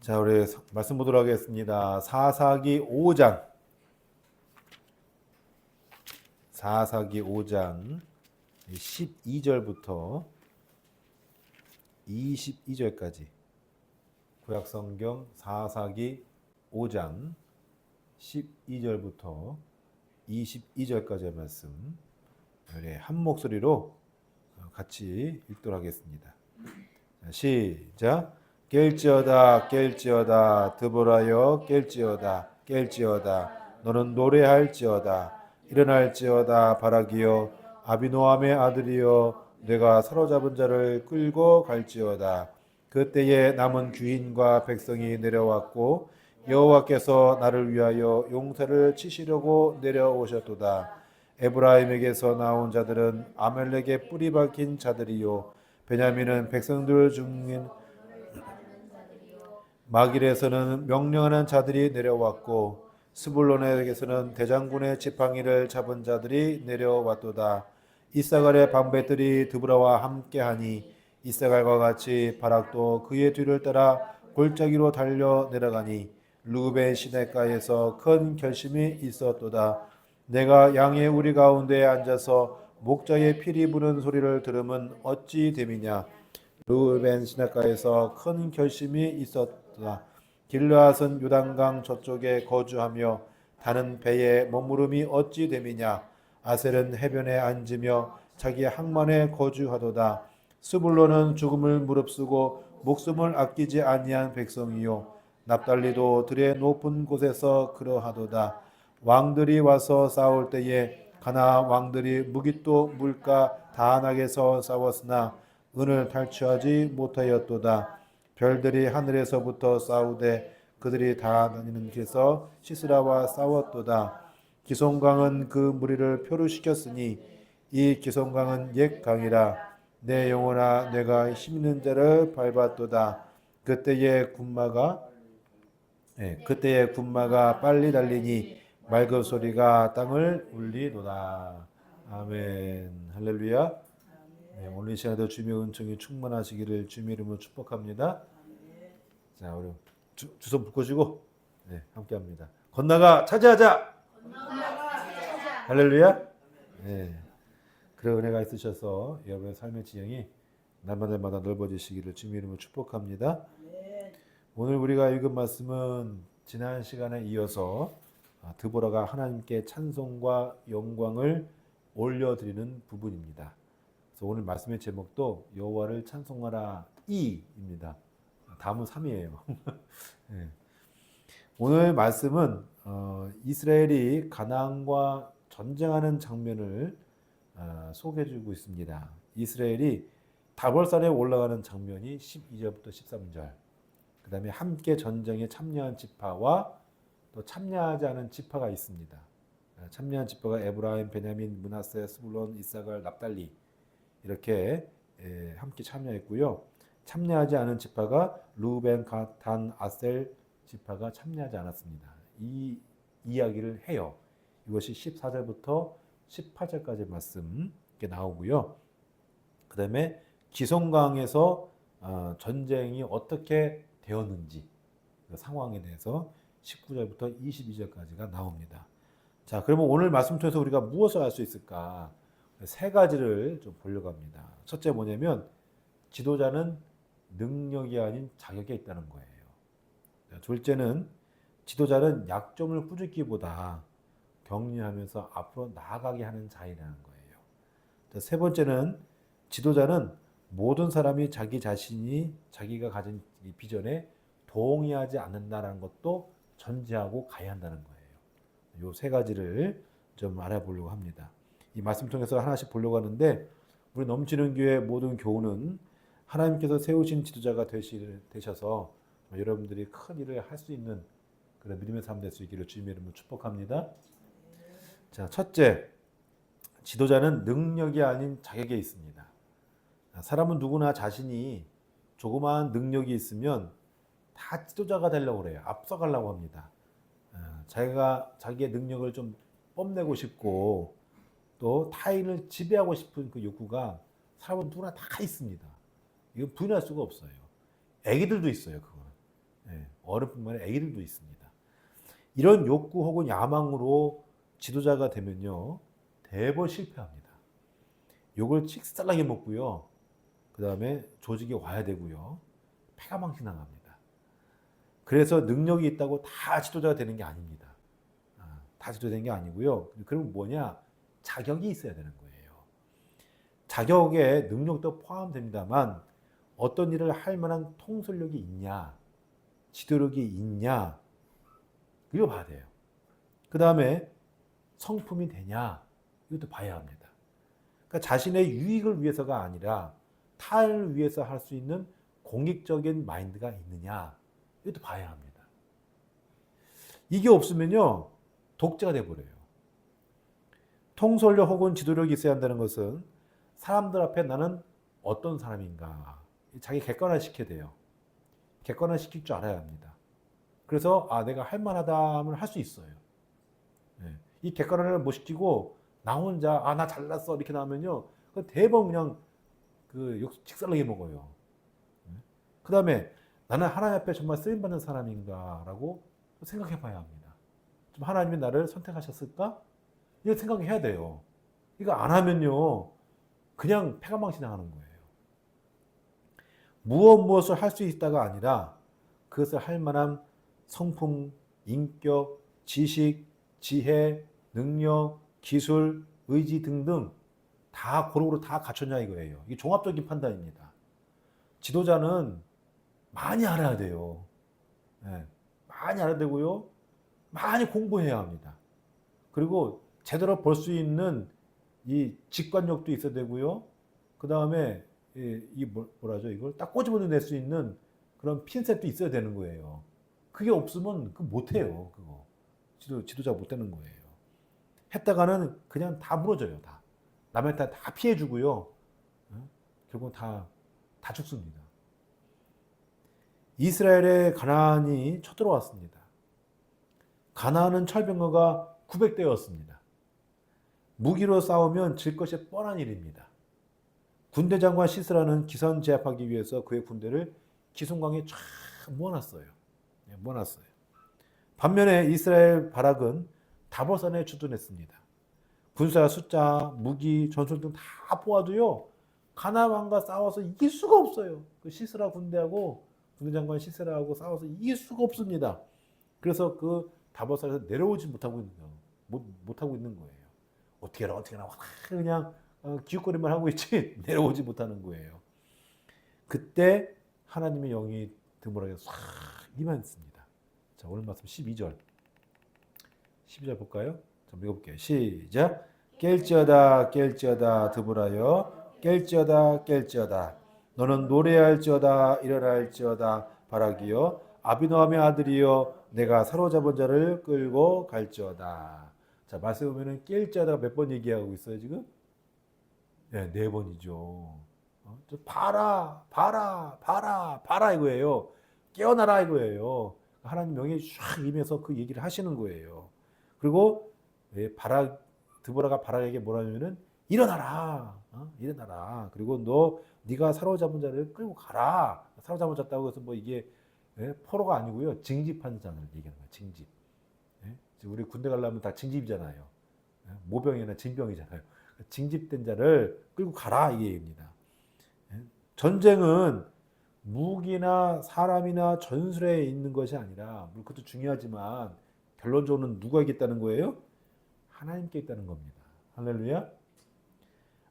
자, 우리 말씀 보도록 하겠습니다. 사사기 5장. 사사기 5장 12절부터 22절까지 구약성경 사사기 5장 12절부터 22절까지의 말씀 우리 한 목소리로 같이 읽도록 하겠습니다. 자, 시작. 깰지어다 깰지어다 드보라여 깰지어다 깰지어다 너는 노래할지어다 일어날지어다 바라기여 아비노함의 아들이여 내가 사로잡은 자를 끌고 갈지어다. 그때에 남은 귀인과 백성이 내려왔고 여호와께서 나를 위하여 용사를 치시려고 내려오셨도다. 에브라임에게서 나온 자들은 아멜렉의 뿌리 박힌 자들이요 베냐민은 백성들 중인 마길에서는 명령하는 자들이 내려왔고 스불론에게서는 대장군의 지팡이를 잡은 자들이 내려왔도다. 이사갈의 방배들이 드브라와 함께하니 이사갈과 같이 바락도 그의 뒤를 따라 골짜기로 달려 내려가니 루벤 시내가에서 큰 결심이 있었도다. 내가 양의 우리 가운데에 앉아서 목자의 피리 부는 소리를 들으면 어찌 됨이냐. 루벤 시내가에서 큰 결심이 있었도다. 길르앗은 요단강 저쪽에 거주하며 다는 배에 머무름이 어찌 됨이냐. 아셀은 해변에 앉으며 자기 항만에 거주하도다. 스불론은 죽음을 무릅쓰고 목숨을 아끼지 아니한 백성이요 납달리도 들의 높은 곳에서 그러하도다. 왕들이 와서 싸울 때에 가나 왕들이 무깃도 물가 다낙에서 싸웠으나 은을 탈취하지 못하였도다. 별들이 하늘에서부터 싸우되 그들이 다 다니는 길에서 시스라와 싸웠도다. 기송강은 그 무리를 표류시켰으니 이 기송강은 옛 강이라. 내 영혼아 내가 힘 있는 자를 밟았도다. 그때의 군마가 빨리 달리니 맑은 소리가 땅을 울리도다. 아멘. 할렐루야. 네, 오늘 이 시간에도 주님의 은총이 충만하시기를 주님의 이름으로 축복합니다. 자, 우리 두 손 묶어주고 네, 함께합니다. 건너가 차지하자. 할렐루야. 네, 그런 은혜가 있으셔서 여러분의 삶의 지형이 날마다 넓어지시기를 주님의 이름으로 축복합니다. 오늘 우리가 읽은 말씀은 지난 시간에 이어서 드보라가 하나님께 찬송과 영광을 올려드리는 부분입니다. 그래서 오늘 말씀의 제목도 여호와를 찬송하라 2입니다. 다음은 3이에요. 네. 오늘 말씀은 이스라엘이 가나안과 전쟁하는 장면을 소개해주고 있습니다. 이스라엘이 다볼산에 올라가는 장면이 12절부터 13절. 그 다음에 함께 전쟁에 참여한 지파와 또 참여하지 않은 지파가 있습니다. 참여한 지파가 에브라임, 베냐민, 므낫세, 스불론, 이사갈, 납달리 이렇게 함께 참여했고요. 참여하지 않은 지파가 루벤, 갓, 단, 아셀 지파가 참여하지 않았습니다. 이 이야기를 해요. 이것이 14절부터 18절까지 말씀 나오고요. 그 다음에 기송강에서 전쟁이 어떻게 되었는지 그 상황에 대해서 19절부터 22절까지가 나옵니다. 자, 그러면 오늘 말씀 통해서 우리가 무엇을 알 수 있을까? 세 가지를 좀 보려고 합니다. 첫째 뭐냐면 지도자는 능력이 아닌 자격에 있다는 거예요. 둘째는 지도자는 약점을 꾸짖기보다 격려하면서 앞으로 나아가게 하는 자이라는 거예요. 세 번째는 지도자는 모든 사람이 자기 자신이 자기가 가진 이 비전에 동의하지 않는다는 것도 전제하고 가야 한다는 거예요. 이 세 가지를 좀 알아보려고 합니다. 이 말씀 통해서 하나씩 보려고 하는데 우리 넘치는 교회 모든 교우는 하나님께서 세우신 지도자가 되셔서 여러분들이 큰 일을 할 수 있는 그런 믿음의 삶 될 수 있기를 주님의 이름으로 축복합니다. 자, 첫째, 지도자는 능력이 아닌 자격에 있습니다. 사람은 누구나 자신이 조그마한 능력이 있으면 다 지도자가 되려고 그래요. 앞서가려고 합니다. 자기가 자기의 능력을 좀 뽐내고 싶고 또 타인을 지배하고 싶은 그 욕구가 사람은 누구나 다 있습니다. 이거 부인할 수가 없어요. 애기들도 있어요, 그거는. 어른뿐만 아니라 아기들도 있습니다. 이런 욕구 혹은 야망으로 지도자가 되면요, 대번 실패합니다. 욕을 칙살나게 먹고요. 그 다음에 조직이 와야 되고요. 패가망신당합니다. 그래서 능력이 있다고 다 지도자가 되는 게 아닙니다. 다 지도되는 게 아니고요. 그럼 뭐냐? 자격이 있어야 되는 거예요. 자격에 능력도 포함됩니다만 어떤 일을 할 만한 통솔력이 있냐, 지도력이 있냐, 이거 봐야 돼요. 그 다음에 성품이 되냐, 이것도 봐야 합니다. 그러니까 자신의 유익을 위해서가 아니라 타인을 위해서 할 수 있는 공익적인 마인드가 있느냐, 이것도 봐야 합니다. 이게 없으면요, 독재가 돼버려요. 통솔력 혹은 지도력이 있어야 한다는 것은 사람들 앞에 나는 어떤 사람인가, 자기 객관화시켜야 돼요. 객관화시킬 줄 알아야 합니다. 그래서 내가 할 만하다 하면 할 수 있어요. 이 객관화를 못 시키고 나 혼자 나 잘났어 이렇게 나오면요, 대부분 그냥 직살나게 먹어요. 그 다음에 나는 하나님 앞에 정말 쓰임받는 사람인가라고 생각해 봐야 합니다. 좀 하나님이 나를 선택하셨을까? 이거 생각해야 돼요. 이거 안 하면요, 그냥 패가망신당하는 거예요. 무엇을 할 수 있다가 아니라 그것을 할 만한 성품, 인격, 지식, 지혜, 능력, 기술, 의지 등등 다 고루고루 다 갖췄냐 이거예요. 이게 종합적인 판단입니다. 지도자는 많이 알아야 돼요. 많이 알아야 되고요. 많이 공부해야 합니다. 그리고 제대로 볼 수 있는 이 직관력도 있어야 되고요. 그 다음에 뭐라죠? 이걸 딱 꼬집어서 낼 수 있는 그런 핀셋도 있어야 되는 거예요. 그게 없으면 못해요. 그거 지도자 못 되는 거예요. 했다가는 그냥 다 무너져요. 다 남한테 다 피해주고요. 결국 다 죽습니다. 이스라엘의 가나안이 쳐들어왔습니다. 가나안은 철병거가 900대였습니다. 무기로 싸우면 질 것이 뻔한 일입니다. 군대 장관 시스라는 기선 제압하기 위해서 그의 군대를 기슭강에 쫙 모아놨어요. 반면에 이스라엘 바락은 다보산에 주둔했습니다. 군사 숫자, 무기, 전술 등 다 보아도요, 가나안 왕과 싸워서 이길 수가 없어요. 그 시스라 군대하고 군대 장관 시스라하고 싸워서 이길 수가 없습니다. 그래서 그 다보산에서 내려오지 못하고 있는 거예요. 어떻게 하나 그냥 기웃거리만 하고 있지 내려오지 못하는 거예요. 그때 하나님의 영이 드물하게 싹 임했습니다. 자, 오늘 말씀 12절 볼까요? 좀 읽어볼게요. 시작. 깰지어다 드물하여 깰지어다 너는 노래할지어다 일어날지어다 바라기여 아비노함의 아들이여 내가 사로잡은 자를 끌고 갈지어다. 자, 말씀 보면은 깰지어다가 몇 번 얘기하고 있어요 지금? 네, 4번이죠. 봐라 이거예요. 깨어나라 이거예요. 하나님 명이 쫙 임해서 그 얘기를 하시는 거예요. 그리고 드보라가 바락에게 뭐라 하냐면은 일어나라. 그리고 네가 사로잡은 자를 끌고 가라. 사로잡은 자다고 해서 뭐 이게 포로가 아니고요. 징집한 자를 얘기하는 거예요. 징집. 우리 군대 가려면 다 징집이잖아요. 모병이나 징병이잖아요. 징집된 자를 끌고 가라 이 얘기입니다. 전쟁은 무기나 사람이나 전술에 있는 것이 아니라 물론 그것도 중요하지만 결론적으로는 누가 이겼다는 거예요? 하나님께 있다는 겁니다. 할렐루야.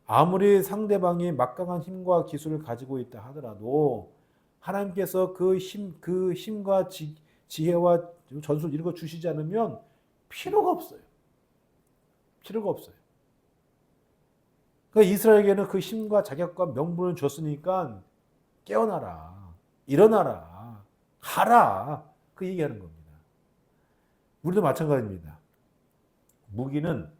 아무리 상대방이 막강한 힘과 기술을 가지고 있다 하더라도 하나님께서 그 힘과 지혜와 전술 이런 거 주시지 않으면 필요가 없어요. 그러니까 이스라엘에게는 그 힘과 자격과 명분을 줬으니까 깨어나라, 일어나라, 가라 그 얘기하는 겁니다. 우리도 마찬가지입니다. 무기는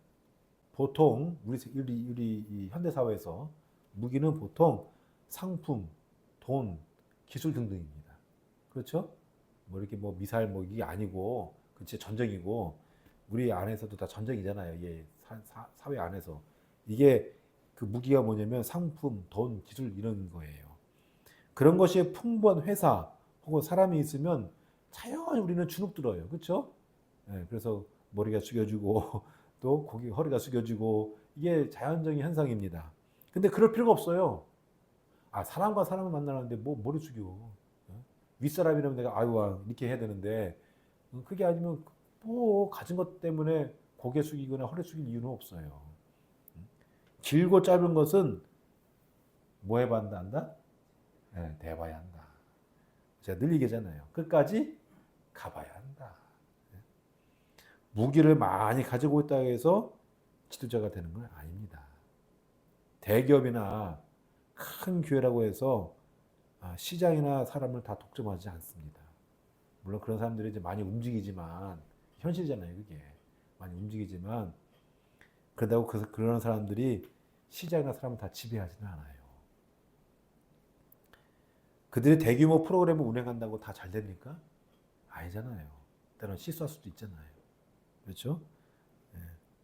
보통 우리 현대 사회에서 무기는 보통 상품, 돈, 기술 등등입니다. 그렇죠? 뭐 이렇게 뭐 미사일 뭐 이게 아니고 그치 전쟁이고 우리 안에서도 다 전쟁이잖아요. 이게 사회 안에서 이게 그 무기가 뭐냐면 상품, 돈, 기술 이런 거예요. 그런 것이 풍부한 회사 혹은 사람이 있으면 자연히 우리는 주눅 들어요. 그렇죠? 예, 그래서 머리가 숙여지고 또 허리가 숙여지고 이게 자연적인 현상입니다. 근데 그럴 필요가 없어요. 사람과 사람을 만나는데 뭐 머리 숙여. 윗사람이라면 내가 아유 이렇게 해야 되는데 그게 아니면 뭐 가진 것 때문에 고개 숙이거나 허리 숙일 이유는 없어요. 길고 짧은 것은 뭐 해봐야 한다? 네, 대봐야 한다. 제가 늘 얘기하잖아요. 끝까지 가봐야 한다. 무기를 많이 가지고 있다고 해서 지도자가 되는 건 아닙니다. 대기업이나 큰 교회라고 해서 시장이나 사람을 다 독점하지 않습니다. 물론 그런 사람들이 이제 많이 움직이지만 현실이잖아요, 그게. 많이 움직이지만 그런다고 그런 사람들이 시장이나 사람을 다 지배하지는 않아요. 그들이 대규모 프로그램을 운행한다고 다 잘 됩니까? 아니잖아요. 때로는 실수할 수도 있잖아요. 그렇죠?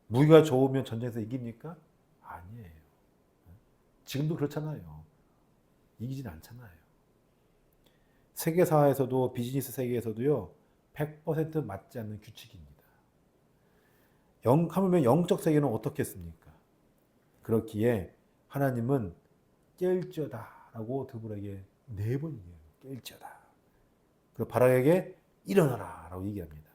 무기가 좋으면 전쟁에서 이깁니까? 아니에요. 지금도 그렇잖아요. 이기진 않잖아요. 세계사에서도 비즈니스 세계에서도요 100% 맞지 않는 규칙입니다. 하물며 영적 세계는 어떻겠습니까? 그렇기에 하나님은 깰지어다라고 드보라에게 4번 얘기해요. 깰지어다. 그 바락에게 일어나라라고 얘기합니다.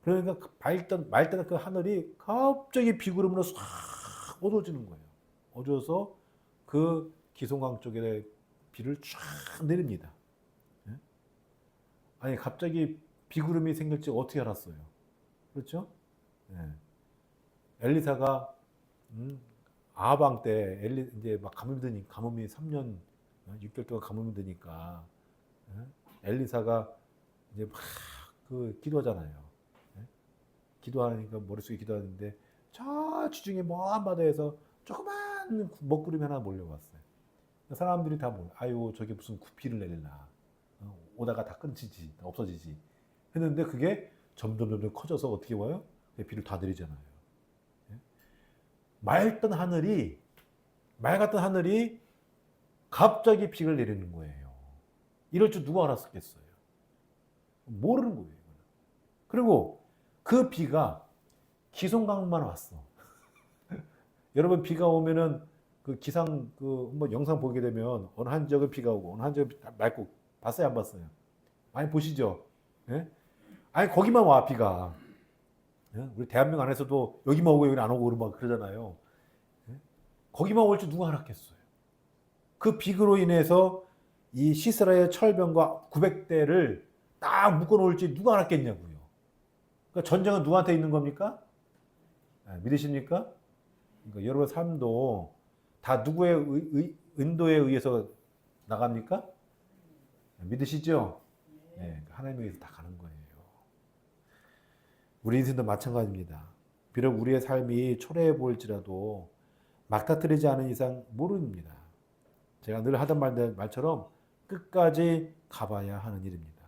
그러니까 말단 그 하늘이 갑자기 비구름으로 싹 어두워지는 거예요. 어두워서 그 기송강 쪽에 비를 쫙 내립니다. 아니 갑자기 비구름이 생길지 어떻게 알았어요? 그렇죠? 엘리사가 아방 때 이제 막 가뭄이 3년 6개월 동안 가뭄이 드니까 엘리사가 이제 막 그 기도하잖아요. 기도하니까 머릿속에 기도하는데 저 지중해 먼 바다에서 조그만 먹구름이 하나 몰려왔어요. 사람들이 다 아유 저게 무슨 비를 내릴라. 오다가 다 끊지지, 없어지지. 했는데 그게 점점 커져서 어떻게 와요? 비를 다 내리잖아요. 말 같던 하늘이 갑자기 비를 내리는 거예요. 이럴 줄 누가 알았겠어요? 모르는 거예요. 그리고 그 비가 기송강만 왔어. 여러분 비가 오면은 그 기상 뭐 영상 보게 되면 어느 한 지역은 비가 오고 어느 한 지역은 맑고 봤어요 안 봤어요? 많이 보시죠? 예? 아니 거기만 와 비가. 예? 우리 대한민국 안에서도 여기만 오고 여기 안 오고 그러잖아요. 예? 거기만 올 줄 누가 알았겠어요? 그 비로 인해서 이 시스라의 철병과 900대를 딱 묶어놓을지 누가 알았겠냐고요. 그러니까 전쟁은 누구한테 있는 겁니까? 믿으십니까? 그러니까 여러분 삶도 다 누구의 인도에 의해서 나갑니까? 믿으시죠? 네, 하나님에 의해서 다 가는 거예요. 우리 인생도 마찬가지입니다. 비록 우리의 삶이 초라해 보일지라도 막다트리지 않은 이상 모릅니다. 제가 늘 하던 말처럼 끝까지 가봐야 하는 일입니다.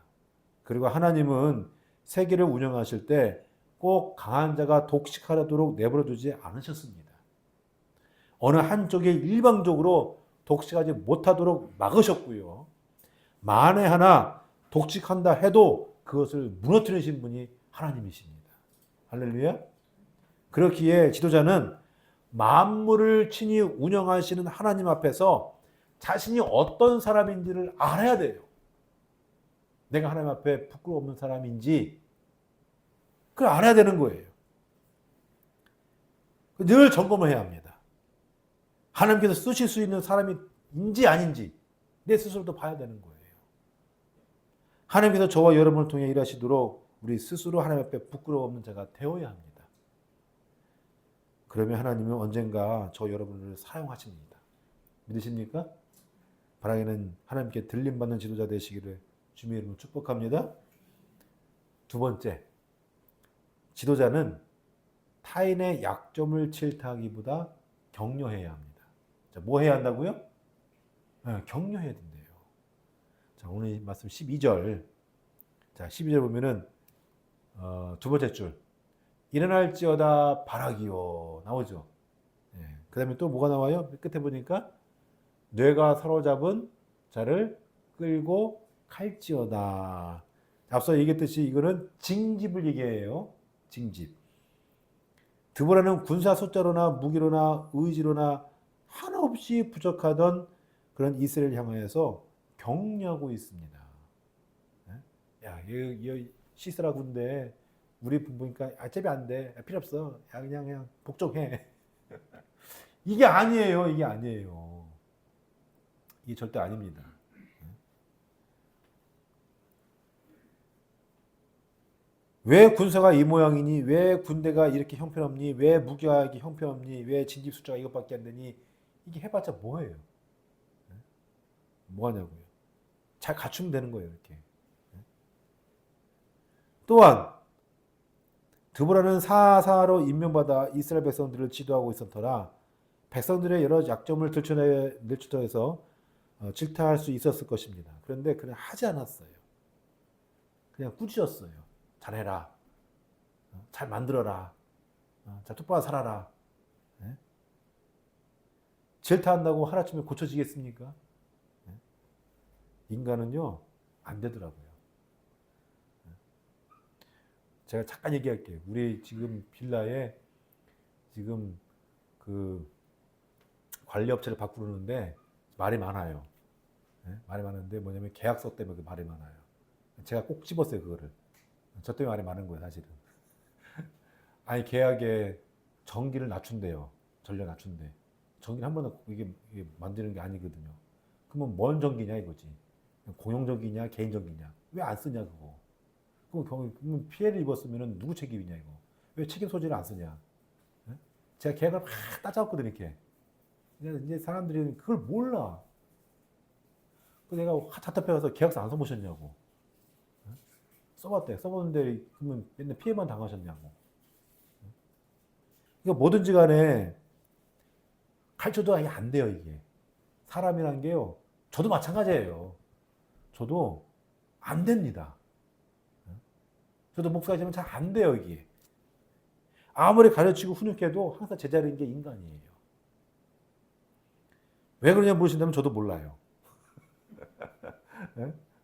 그리고 하나님은 세계를 운영하실 때 꼭 강한 자가 독식하도록 내버려 두지 않으셨습니다. 어느 한쪽에 일방적으로 독식하지 못하도록 막으셨고요. 만에 하나 독식한다 해도 그것을 무너뜨리신 분이 하나님이십니다. 할렐루야. 그렇기에 지도자는 만물을 친히 운영하시는 하나님 앞에서 자신이 어떤 사람인지를 알아야 돼요. 내가 하나님 앞에 부끄러움 없는 사람인지 그걸 알아야 되는 거예요. 늘 점검을 해야 합니다. 하나님께서 쓰실 수 있는 사람인지 아닌지 내 스스로도 봐야 되는 거예요. 하나님께서 저와 여러분을 통해 일하시도록 우리 스스로 하나님 앞에 부끄러움 없는 자가 되어야 합니다. 그러면 하나님은 언젠가 저 여러분을 사용하십니다. 믿으십니까? 바라기는 하나님께 들림받는 지도자 되시기를 주님의 이름으로 축복합니다. 두 번째, 지도자는 타인의 약점을 질타하기보다 격려해야 합니다. 자, 뭐 해야 한다고요? 격려해야 된대요. 자, 오늘 말씀 12절. 자, 12절 보면은 두 번째 줄. 일어날지어다 바라기요. 나오죠. 그 다음에 또 뭐가 나와요? 끝에 보니까 뇌가 사로잡은 자를 끌고 갈지어다. 앞서 얘기했듯이 이거는 징집을 얘기해요. 징집. 드보라는 군사 숫자로나 무기로나 의지로나 한없이 부족하던 그런 이스라엘 향하여서 격려하고 있습니다. 야, 이 시스라 군대 우리 보니까 어차피 안 돼. 필요 없어. 야, 그냥 복종해. 이게 아니에요. 이게 아니에요. 이게 절대 아닙니다. 왜 군사가 이 모양이니? 왜 군대가 이렇게 형편없니? 왜 무기가 이렇게 형편없니? 왜 진집 숫자가 이것밖에 안 되니? 이게 해봤자 뭐예요? 뭐 하냐고요. 잘 갖추면 되는 거예요, 이렇게. 또한 드보라는 사사로 임명받아 이스라엘 백성들을 지도하고 있었더라. 백성들의 여러 약점을 들춰내서 질타할 수 있었을 것입니다. 그런데 그냥 하지 않았어요. 그냥 꾸짖었어요. 잘해라. 잘 만들어라. 잘 똑바로 살아라. 네? 질타한다고 하루아침에 고쳐지겠습니까? 네? 인간은요, 안 되더라고요. 제가 잠깐 얘기할게요. 우리 지금 빌라에 지금 그 관리업체를 바꾸는데 말이 많아요. 네? 말이 많은데 뭐냐면 계약서 때문에 말이 많아요. 제가 꼭 집었어요, 그거를. 저 때문에 말이 많은 거예요, 사실은. 아니, 계약에 전기를 낮춘대요. 전력 낮춘대. 전기를 한 번에 이게 만드는 게 아니거든요. 그러면 뭔 전기냐 이거지. 공용전기냐 개인전기냐. 왜 안 쓰냐 그거. 그럼 피해를 입었으면 누구 책임이냐 이거. 왜 책임 소재를 안 쓰냐. 네? 제가 계약을 막 따져왔거든요 이렇게. 이제 사람들이 그걸 몰라. 그래서 내가 답답해서 계약서 안 써보셨냐고. 써봤대. 써봤는데 그러면 맨날 피해만 당하셨냐고. 그러니까 뭐든지 간에 가르쳐도 아예 안 돼요 이게. 사람이란 게요. 저도 마찬가지예요. 저도 안 됩니다. 저도 목사지만 잘 안 돼요 이게. 아무리 가르치고 훈육해도 항상 제자리인 게 인간이에요. 왜 그러냐 물으신다면 저도 몰라요.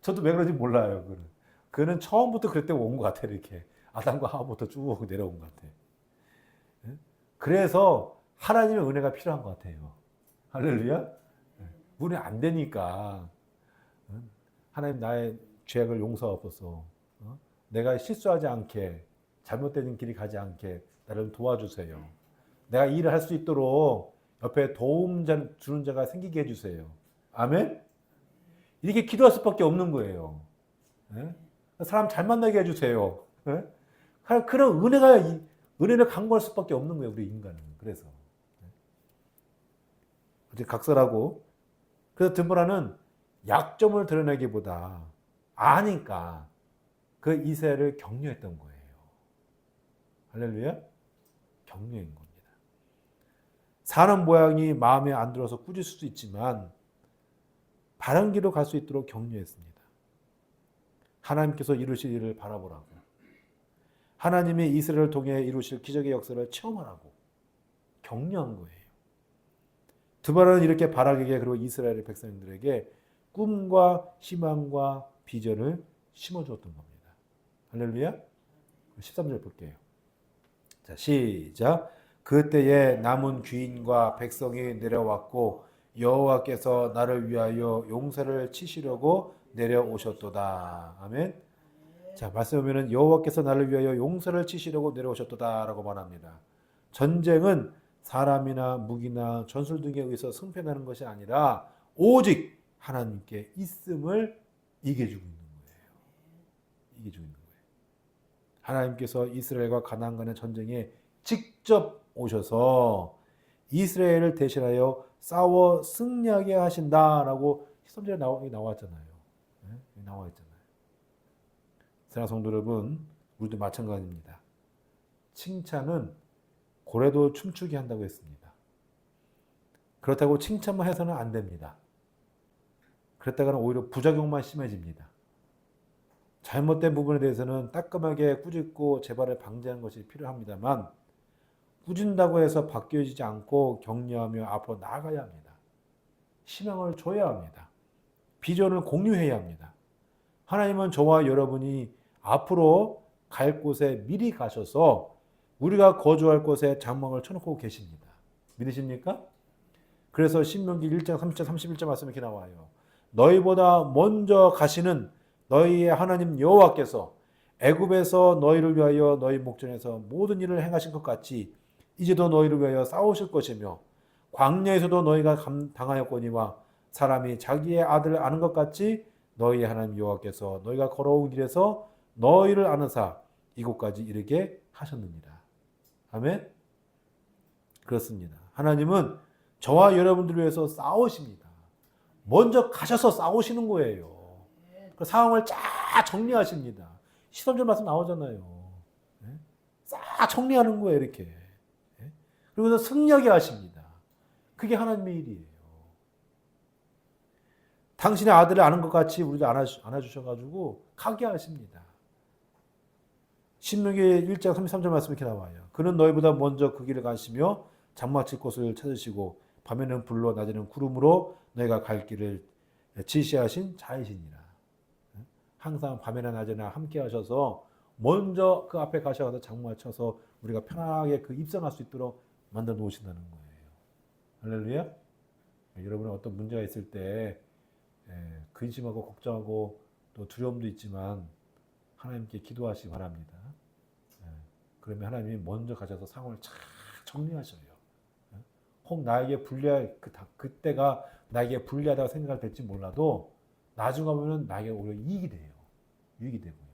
저도 왜 그런지 몰라요. 그는 처음부터 그랬다고 온 것 같아요. 이렇게 아담과 하와부터 쭉 내려온 것 같아요. 그래서 하나님의 은혜가 필요한 것 같아요. 할렐루야. 우리 안 되니까 하나님 나의 죄악을 용서하옵소서. 내가 실수하지 않게 잘못된 길이 가지 않게 나를 도와주세요. 내가 일을 할 수 있도록 옆에 도움 주는 자가 생기게 해주세요. 아멘. 이렇게 기도할 수밖에 없는 거예요. 사람 잘 만나게 해주세요. 그런 은혜를 강구할 수밖에 없는 거예요, 우리 인간은. 그래서 어제 각설하고 그래서 드보라는 약점을 드러내기보다 아니까 그 이스라엘을 격려했던 거예요. 할렐루야. 격려인 겁니다. 사는 모양이 마음에 안 들어서 꾸짖을 수도 있지만 바른 길로 갈 수 있도록 격려했습니다. 하나님께서 이루실 일을 바라보라고. 하나님이 이스라엘을 통해 이루실 기적의 역사를 체험하라고 격려한 거예요. 드보라는 이렇게 바라게게 그리고 이스라엘 백성들에게 꿈과 희망과 비전을 심어주었던 겁니다. 할렐루야. 13절 볼게요. 자, 시작. 그때에 남은 귀인과 백성이 내려왔고 여호와께서 나를 위하여 용사를 치시려고 내려오셨도다. 아멘. 자, 말씀 보면은 여호와께서 나를 위하여 용사를 치시려고 내려오셨도다라고 말합니다. 전쟁은 사람이나 무기나 전술 등에 의해서 승패나는 것이 아니라 오직 하나님께 있음을 이겨주고 있는 거예요. 이겨주고 있는 거예요. 하나님께서 이스라엘과 가나안 간의 전쟁에 직접 오셔서 이스라엘을 대신하여 싸워 승리하게 하신다라고 13절에 나왔잖아요. 나와 있잖아요. 사랑하는 성도 여러분, 우리도 마찬가지입니다. 칭찬은 고래도 춤추게 한다고 했습니다. 그렇다고 칭찬만 해서는 안 됩니다. 그랬다가는 오히려 부작용만 심해집니다. 잘못된 부분에 대해서는 따끔하게 꾸짖고 재발을 방지하는 것이 필요합니다만 꾸진다고 해서 바뀌어지지 않고 격려하며 앞으로 나아가야 합니다. 희망을 줘야 합니다. 비전을 공유해야 합니다. 하나님은 저와 여러분이 앞으로 갈 곳에 미리 가셔서 우리가 거주할 곳에 장막을 쳐놓고 계십니다. 믿으십니까? 그래서 신명기 1장 30절 31절 말씀이 이렇게 나와요. 너희보다 먼저 가시는 너희의 하나님 여호와께서 애굽에서 너희를 위하여 너희 목전에서 모든 일을 행하신 것 같이 이제도 너희를 위하여 싸우실 것이며 광야에서도 너희가 당하였거니와 사람이 자기의 아들을 아는 것 같이 너희의 하나님 여호와께서 너희가 걸어온 길에서 너희를 아는사 이곳까지 이르게 하셨느니라. 아멘. 그렇습니다. 하나님은 저와 여러분들을 위해서 싸우십니다. 먼저 가셔서 싸우시는 거예요. 그 상황을 쫙 정리하십니다. 13절 말씀 나오잖아요. 싹 정리하는 거예요, 이렇게. 그리고 승리하게 하십니다. 그게 하나님의 일이에요. 당신의 아들을 아는 것 같이 우리를 안아주셔가지고 가게 하십니다. 신명기 1장 33절 말씀 이렇게 나와요. 그는 너희보다 먼저 그 길을 가시며 장막 칠 곳을 찾으시고 밤에는 불로 낮에는 구름으로 너희가 갈 길을 지시하신 자이시니라. 항상 밤에나 낮에나 함께 하셔서 먼저 그 앞에 가셔서 장막을 쳐서 우리가 편하게 그 입성할 수 있도록 만들어 놓으신다는 거예요. 할렐루야. 여러분은 어떤 문제가 있을 때 근심하고 걱정하고 또 두려움도 있지만 하나님께 기도하시기 바랍니다. 그러면 하나님이 먼저 가셔서 상황을 잘 정리하셔요. 혹 나에게 불리할 그때가 나에게 불리하다고 생각을 될지 몰라도 나중에 가면은 나에게 오히려 이익이 돼요. 유익이 되고요.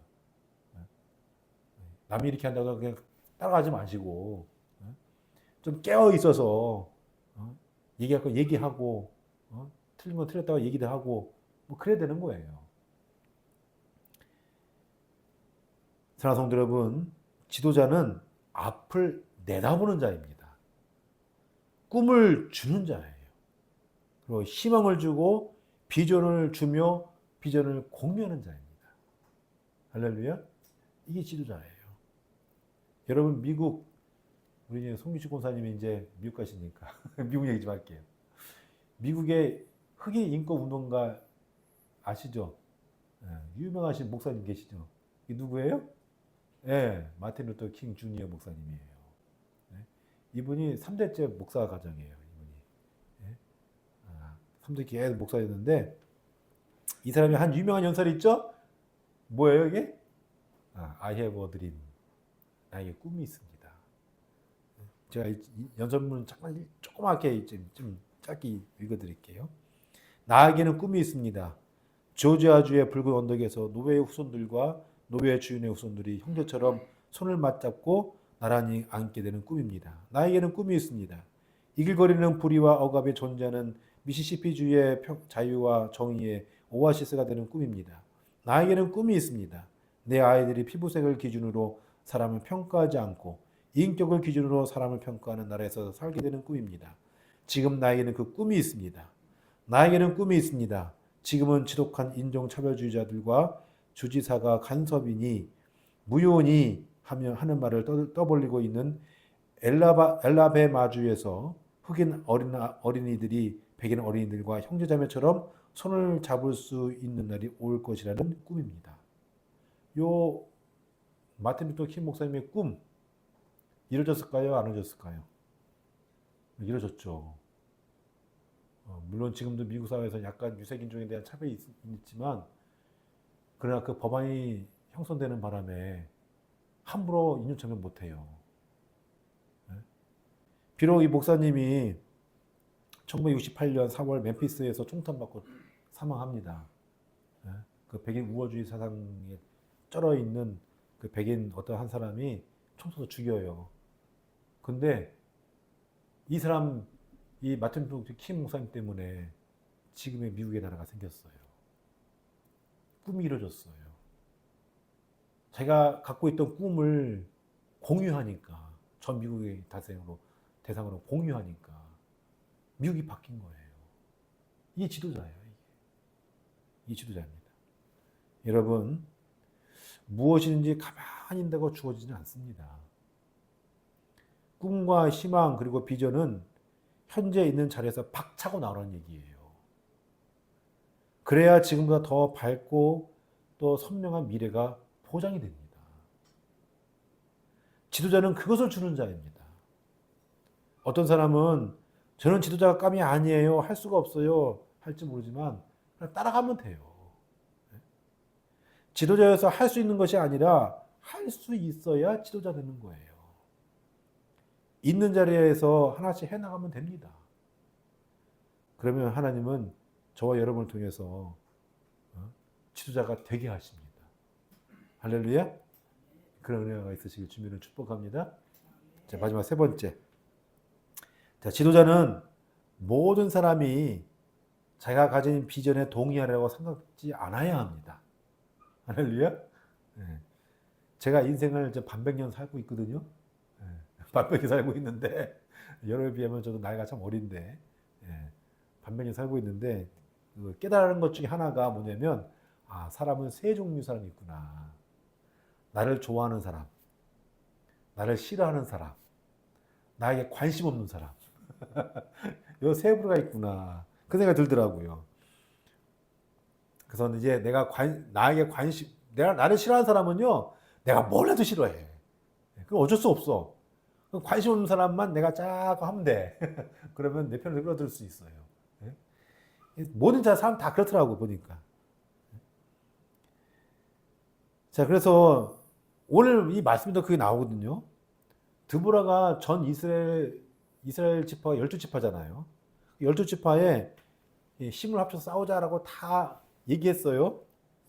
남이 이렇게 한다고 그냥 따라가지 마시고 좀 깨어 있어서 얘기할 거 얘기하고 틀린 건 틀렸다고 얘기도 하고 뭐 그래야 되는 거예요. 사랑하는 성도 여러분, 지도자는 앞을 내다보는 자입니다. 꿈을 주는 자예요. 그리고 희망을 주고 비전을 주며 비전을 공유하는 자입니다. 할렐루야. 이게 지도자예요. 여러분 미국 우리 송기식 권사님이 이제 미국 가시니까 미국 얘기 좀 할게요. 미국의 흑인 인권 운동가 아시죠? 유명하신 목사님 계시죠? 이 누구예요? 마틴 루터 킹 주니어 목사님이에요. 이분이 3대째 목사 가정이에요. 이분이 3대 계속 목사였는데 이 사람이 한 유명한 연설이 있죠? 뭐예요 이게? I have a dream. 나에게 꿈이 있습니다. 제가 이 연설문 잠깐 조그맣게 좀 짧게 읽어드릴게요. 나에게는 꿈이 있습니다. 조지아주의 붉은 언덕에서 노예의 후손들과 노예 주인의 후손들이 형제처럼 손을 맞잡고 나란히 앉게 되는 꿈입니다. 나에게는 꿈이 있습니다. 이글거리는 불의와 억압이 존재하는 미시시피주의 자유와 정의의 오아시스가 되는 꿈입니다. 나에게는 꿈이 있습니다. 내 아이들이 피부색을 기준으로 사람을 평가하지 않고 인격을 기준으로 사람을 평가하는 나라에서 살게 되는 꿈입니다. 지금 나에게는 그 꿈이 있습니다. 나에게는 꿈이 있습니다. 지금은 지독한 인종차별주의자들과 주지사가 간섭이니 무효니 하는 말을 떠벌리고 있는 엘라베마주에서 흑인 어린이들이 백인 어린이들과 형제자매처럼 손을 잡을 수 있는 날이 올 것이라는 꿈입니다. 요 마틴 루터 킹 목사님의 꿈 이루어졌을까요? 안 이루어졌을까요? 이루어졌죠. 물론 지금도 미국 사회에서 약간 유색인종에 대한 차별이 있지만 그러나 그 법안이 형성되는 바람에 함부로 인종차별 못해요. 비록 이 목사님이 1968년 4월 멤피스에서 총탄받고 사망합니다. 그 백인 우월주의 사상에 쩔어 있는 그 백인 어떤 한 사람이 총 쏘서 죽여요. 근데 이 사람, 이 마틴 루터 킹 목사님 때문에 지금의 미국의 나라가 생겼어요. 꿈이 이루어졌어요. 제가 갖고 있던 꿈을 공유하니까, 전 미국의 대상으로 공유하니까 미국이 바뀐 거예요. 이게 지도자예요. 이게 지도자입니다. 여러분, 무엇이든지 가만히 있다고 주어지지는 않습니다. 꿈과 희망 그리고 비전은 현재 있는 자리에서 박차고 나오는 얘기예요. 그래야 지금보다 더 밝고 또 선명한 미래가 보장이 됩니다. 지도자는 그것을 주는 자입니다. 어떤 사람은 저는 지도자가 감이 아니에요. 할 수가 없어요. 할지 모르지만 그냥 따라가면 돼요. 지도자여서 할 수 있는 것이 아니라 할 수 있어야 지도자 되는 거예요. 있는 자리에서 하나씩 해나가면 됩니다. 그러면 하나님은 저와 여러분을 통해서 지도자가 되게 하십니다. 할렐루야. 그런 은혜가 있으시길 주님을 축복합니다. 자, 마지막 세 번째. 자, 지도자는 모든 사람이 자기가 가진 비전에 동의하려고 생각지 않아야 합니다. 할렐루야. 네. 제가 인생을 반백년 살고 있거든요. 네. 반백년 살고 있는데 여러분에 비하면 저도 나이가 참 어린데 반백년 살고 있는데 깨달은 것 중에 하나가 뭐냐면 사람은 세 종류 사람이 있구나. 나를 좋아하는 사람, 나를 싫어하는 사람, 나에게 관심 없는 사람. 이 세 부류가 있구나. 그 생각이 들더라고요. 그래서 이제 나에게 나를 싫어하는 사람은요, 내가 뭘 해도 싫어해. 그럼 어쩔 수 없어. 관심 없는 사람만 내가 쫙 하면 돼. 그러면 내 편을 끌어들일 수 있어요. 모든 사람 다 그렇더라고, 보니까. 자, 그래서 오늘 이 말씀도 그게 나오거든요. 드보라가 전 이스라엘 지파가 12지파잖아요. 12지파에 힘을 합쳐서 싸우자라고 다 얘기했어요.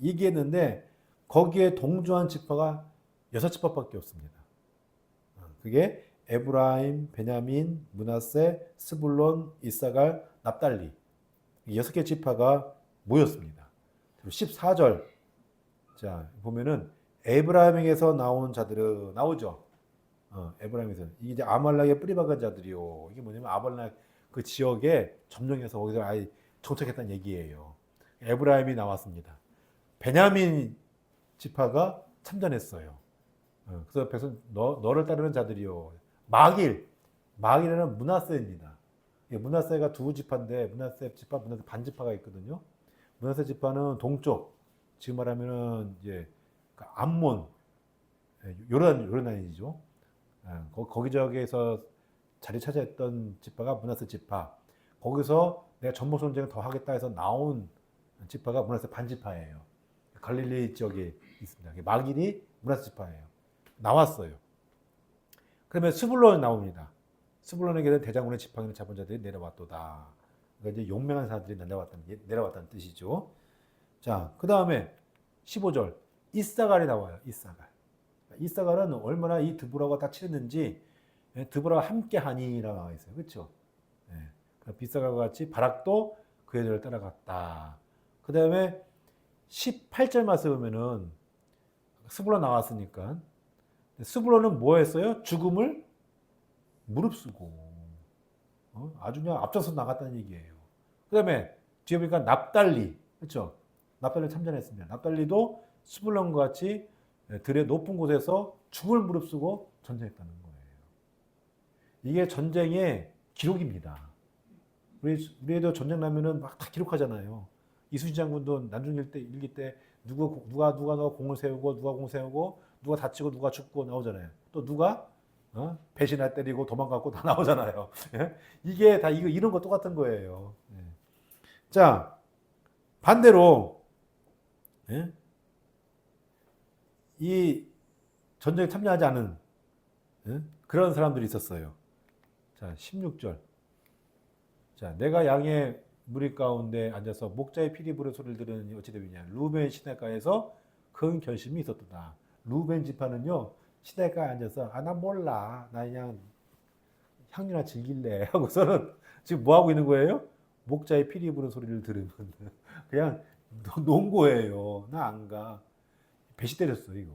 얘기했는데 거기에 동조한 지파가 6지파밖에 없습니다. 그게 에브라임, 베냐민, 므낫세, 스불론, 이사갈, 납달리 6개 지파가 모였습니다. 14절 자 보면은 에브라임에게서 나온 자들은 나오죠. 에브라임에서 이게 아말렉의 뿌리박은 자들이요. 이게 뭐냐면 아말렉 그 지역에 점령해서 거기서 아예 정착했다는 얘기예요. 에브라임이 나왔습니다. 베냐민 지파가 참전했어요. 그래서 백성 너를 따르는 자들이요. 마길은 므낫세입니다. 므낫세가 두 지파인데 므낫세 반지파가 있거든요. 므낫세 지파는 동쪽 지금 말하면은 이제 암몬 요르단이죠. 거기저기에서 자리 차지했던 지파가 므낫세 지파. 거기서 내가 전복 전쟁을 더 하겠다 해서 나온 지파가 므낫세 반지파예요. 갈릴리 지역에 있습니다. 마길이 므낫세 지파예요. 나왔어요. 그러면 스불론이 나옵니다. 스불론에게는 대장군의 지팡이를 잡은 자들이 내려왔도다. 그러니까 이제 용맹한 사람들이 내려왔다는 뜻이죠. 자, 그 다음에 15절 이사갈이 나와요. 이사갈은 얼마나 이 드보라가 다 치렀는지 드보라가 함께하니라고 나와 있어요. 그렇죠? 이사갈과 같이 바락도 그 애들을 따라갔다. 그 다음에 18절 말씀 보면은 스불론 나왔으니까 스불론은 뭐 했어요? 죽음을 무릅쓰고 아주 그냥 앞장서 나갔다는 얘기예요. 그 다음에 뒤에 보니까 납달리 그렇죠? 납달리 참전했습니다. 납달리도 스불론과 같이 들의 높은 곳에서 죽을 무릅쓰고 전쟁했다는 거예요. 이게 전쟁의 기록입니다. 우리도 전쟁 나면은 막 다 기록하잖아요. 이순신 장군도 난중일기 때 누가 공을 세우고 누가 공 세우고 누가 다치고 누가 죽고 나오잖아요. 또 누가 배신을 때리고 도망가고 다 나오잖아요. 이게 다 이런 거 똑같은 거예요. 자 반대로 이 전쟁에 참여하지 않은 그런 사람들이 있었어요. 자 16절. 자 내가 양의 무리 가운데 앉아서 목자의 피리 부르는 소리를 들으니 어찌 되느냐. 루벤 시내가에서 큰 결심이 있었다. 루벤 지파는요 시내가에 앉아서 나 몰라 나 그냥 향유나 즐길래 하고서는 지금 뭐 하고 있는 거예요? 목자의 피리 부르는 소리를 들으면 그냥 논 거예요. 나 안 가. 배시 때렸어 이거.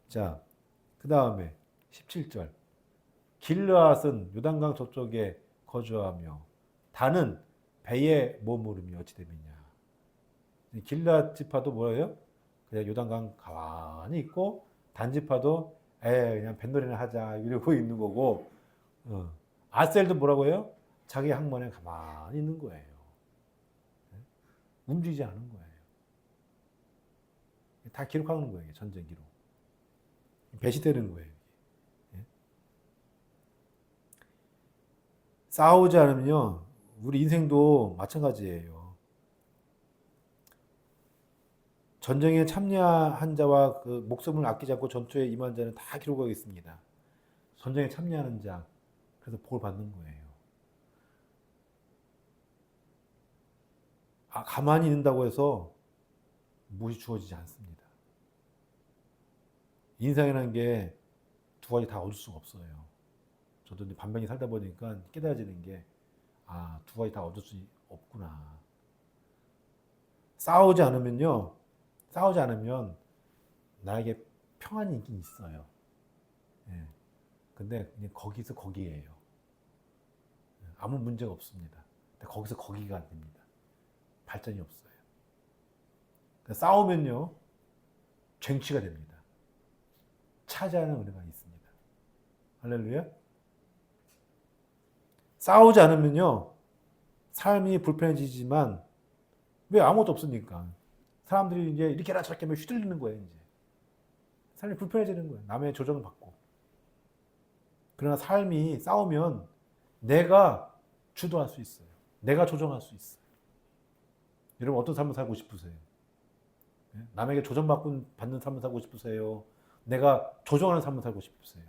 자 그 다음에 17절 길르앗은 요단강 저쪽에 거주하며 단은 배에 머무름이 어찌 됨이냐. 길르앗 지파도 뭐예요? 그냥 요단강 가만히 있고 단 지파도 그냥 뱃놀이나 하자 이러고 있는 거고 아셀도 뭐라고 해요? 자기 항만에 가만히 있는 거예요. 움직이지 않은 거예요. 다 기록하는 거예요. 전쟁 기록. 배신되는 거예요. 예? 싸우지 않으면요, 우리 인생도 마찬가지예요. 전쟁에 참여한 자와 그 목숨을 아끼지 않고 전투에 임한 자는 다 기록하고 있습니다. 전쟁에 참여하는 자, 그래서 복을 받는 거예요. 가만히 있는다고 해서 무엇이 주어지지 않습니다. 인생이라는 게 두 가지 다 얻을 수가 없어요. 저도 이제 반면히 살다 보니까 깨달아지는 게, 두 가지 다 얻을 수 없구나. 싸우지 않으면 나에게 평안이 있긴 있어요. 예. 근데 그냥 거기서 거기에요. 아무 문제가 없습니다. 근데 거기서 거기가 안 됩니다. 발전이 없어요. 싸우면요, 쟁취가 됩니다. 차지하는 은혜가 있습니다. 할렐루야. 싸우지 않으면요, 삶이 불편해지지만, 왜 아무것도 없으니까. 사람들이 이제 이렇게나 저렇게 하면 휘둘리는 거예요, 이제. 삶이 불편해지는 거예요. 남의 조정을 받고. 그러나 삶이 싸우면 내가 주도할 수 있어요. 내가 조정할 수 있어요. 여러분, 어떤 삶을 살고 싶으세요? 남에게 조정받는 삶을 살고 싶으세요? 내가 조정하는 삶을 살고 싶으세요?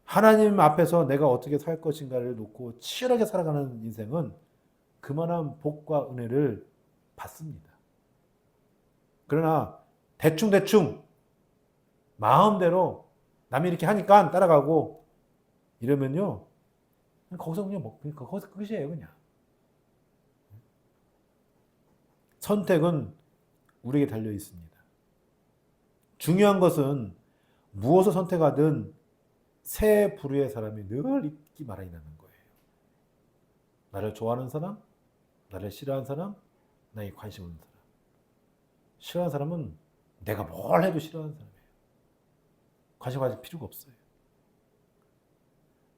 하나님 앞에서 내가 어떻게 살 것인가를 놓고 치열하게 살아가는 인생은 그만한 복과 은혜를 받습니다. 그러나 대충 마음대로 남이 이렇게 하니까 따라가고 이러면요, 거기서 거기서 끝이에요, 그냥. 선택은 우리에게 달려 있습니다. 중요한 것은 무엇을 선택하든 세 부류의 사람이 늘 있기 마련이라는 거예요. 나를 좋아하는 사람, 나를 싫어하는 사람, 나에게 관심 없는 사람. 싫어하는 사람은 내가 뭘 해도 싫어하는 사람이에요. 관심 가질 필요가 없어요.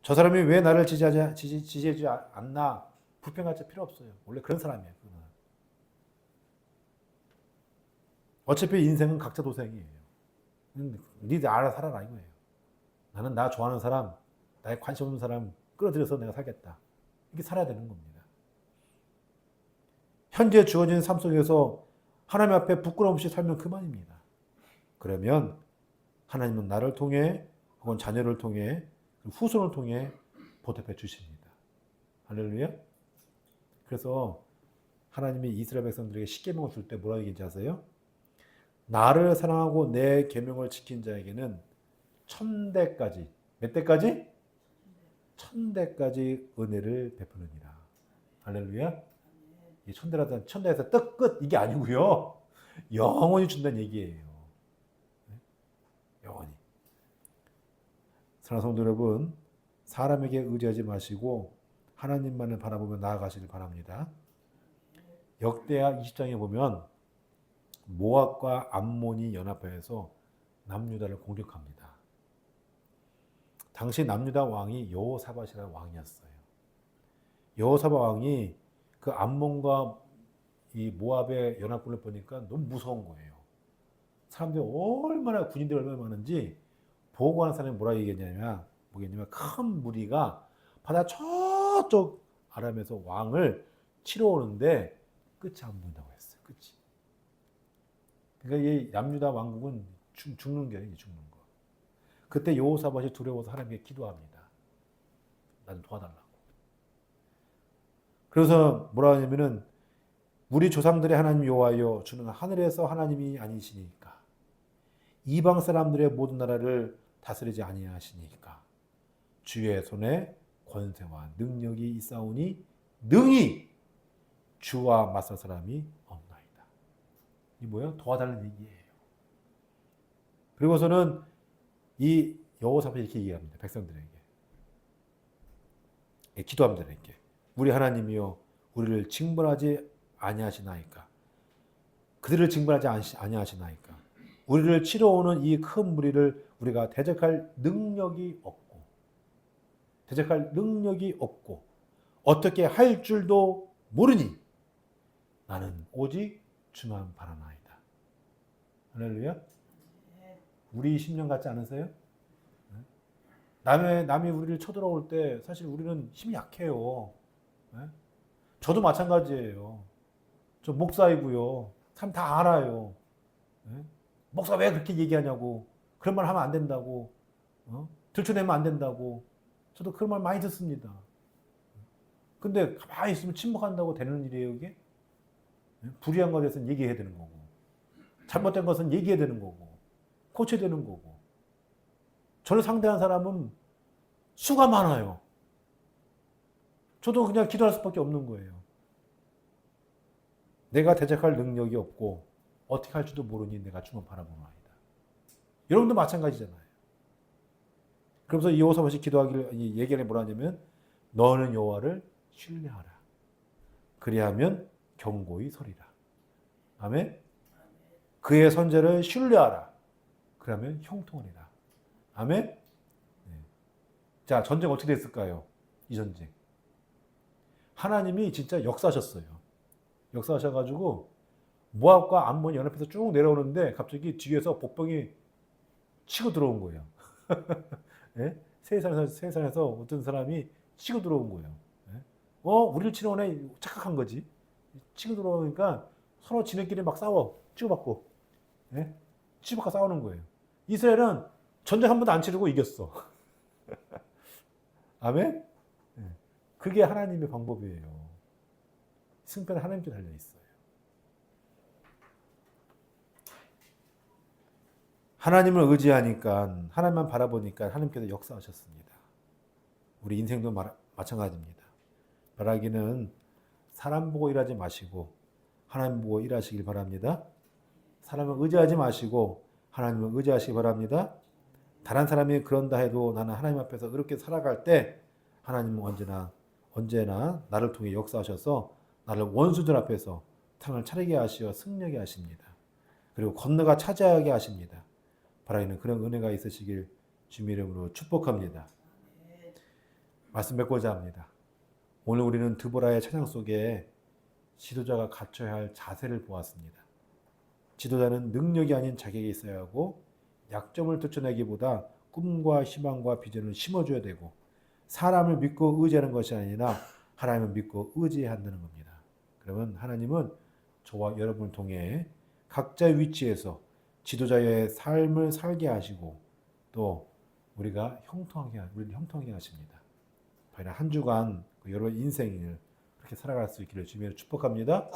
저 사람이 왜 나를 지지해주지 않나 불평할 필요 없어요. 원래 그런 사람이에요. 어차피 인생은 각자 도생이에요. 니들 알아서 살아라 이거예요. 나는 나 좋아하는 사람, 나에 관심 없는 사람 끌어들여서 내가 살겠다. 이렇게 살아야 되는 겁니다. 현재 주어진 삶 속에서 하나님 앞에 부끄러움 없이 살면 그만입니다. 그러면 하나님은 나를 통해 혹은 자녀를 통해 후손을 통해 보답해 주십니다. 할렐루야. 그래서 하나님이 이스라엘 백성들에게 십계명을 줄 때 뭐라고 얘기인지 아세요? 나를 사랑하고 내 계명을 지킨 자에게는 천대까지, 몇 대까지? 천대까지 은혜를 베푸느니라. 할렐루야. 이 천대에서 떡 끝 이게 아니고요. 영원히 준다는 얘기예요. 영원히. 사랑하는 성도 여러분, 사람에게 의지하지 마시고 하나님만을 바라보며 나아가시길 바랍니다. 역대하 20장에 보면 모압과 암몬이 연합해서 남유다를 공격합니다. 당시 남유다 왕이 여호사밧이라는 왕이었어요. 여호사밧 왕이 그 암몬과 이 모압의 연합군을 보니까 너무 무서운 거예요. 사람들이 얼마나 군인들이 얼마나 많은지 보고하는 사람이 뭐라 얘기했냐면 큰 무리가 바다 저쪽 아람에서 왕을 치러 오는데 끝이 안 보인다고 했어요. 끝이. 그러니까 이 남유다 왕국은 죽는 거예요. 죽는 거. 그때 여호사밧이 두려워서 하나님께 기도합니다. 나는 도와달라고. 그래서 뭐라 하냐면은 우리 조상들의 하나님 여호와여 주는 하늘에서 하나님이 아니시니까 이방 사람들의 모든 나라를 다스리지 아니하시니까 주의 손에 권세와 능력이 있사오니 능히 주와 맞설 사람이 없나이다. 이 뭐야? 도와달라는 얘기예요. 그리고서는 이 여호사밧이 이렇게 얘기합니다. 백성들에게. 기도합니다. 이렇게. 우리 하나님이여 우리를 징벌하지 아니하시나이까. 그들을 징벌하지 아니하시나이까. 우리를 치러 오는 이 큰 무리를 우리가 대적할 능력이 없고 어떻게 할 줄도 모르니 나는 오직 주만 바라나이다. 할렐루야. 우리 10년 같지 않으세요? 남이 우리를 쳐들어올 때 사실 우리는 힘이 약해요. 저도 마찬가지예요. 저 목사이고요. 참 다 알아요. 목사 왜 그렇게 얘기하냐고. 그런 말 하면 안 된다고. 들춰내면 안 된다고. 저도 그런 말 많이 듣습니다. 근데 가만히 있으면 침묵한다고 되는 일이에요, 이게? 불의한 것에 대해서는 얘기해야 되는 거고. 잘못된 것은 얘기해야 되는 거고. 고쳐야 되는 거고. 저를 상대한 사람은 수가 많아요. 저도 그냥 기도할 수밖에 없는 거예요. 내가 대적할 능력이 없고 어떻게 할지도 모르니 내가 주만 바라보나이다. 여러분도 마찬가지잖아요. 그러면서 여호사밧이 기도하기를 얘기를 뭐라 하냐면 너는 여호와를 신뢰하라. 그리하면 견고히 서리라. 아멘. 그의 선제를 신뢰하라. 그러면 형통하리라. 아멘. 네. 자, 전쟁 어떻게 됐을까요? 이 전쟁. 하나님이 진짜 역사하셨어요. 역사하셔가지고 모압과 암몬 연합해서 쭉 내려오는데 갑자기 뒤에서 복병이 치고 들어온 거예요. 네? 세상에서 어떤 사람이 치고 들어온 거예요. 네? 우리를 치러 오네 착각한 거지. 치고 들어오니까 서로 지네끼리 막 싸워. 치고받고. 네? 치고받고 싸우는 거예요. 이스라엘은 전쟁 한 번도 안 치르고 이겼어. 아멘? 네. 그게 하나님의 방법이에요. 승패는 하나님께 달려 있어요. 하나님을 의지하니까, 하나님만 바라보니까 하나님께서 역사하셨습니다. 우리 인생도 마찬가지입니다. 말하기는 사람 보고 일하지 마시고 하나님 보고 일하시길 바랍니다. 사람을 의지하지 마시고 하나님을 의지하시기 바랍니다. 다른 사람이 그런다 해도 나는 하나님 앞에서 그렇게 살아갈 때 하나님은 언제나 나를 통해 역사하셔서 나를 원수들 앞에서 탕을 차리게 하시어 승리하게 하십니다. 그리고 건너가 차지하게 하십니다. 바라기는 그런 은혜가 있으시길 주님의 이름으로 축복합니다. 말씀 맺고자 합니다. 오늘 우리는 드보라의 찬양 속에 지도자가 갖춰야 할 자세를 보았습니다. 지도자는 능력이 아닌 자격이 있어야 하고 약점을 쫓아내기보다 꿈과 희망과 비전을 심어줘야 되고 사람을 믿고 의지하는 것이 아니라 하나님을 믿고 의지한다는 겁니다. 그러면 하나님은 저와 여러분을 통해 각자의 위치에서 지도자의 삶을 살게 하시고 또 우리를 형통하게 하십니다. 한 주간 여러분 인생을 그렇게 살아갈 수 있기를 주님으로 축복합니다.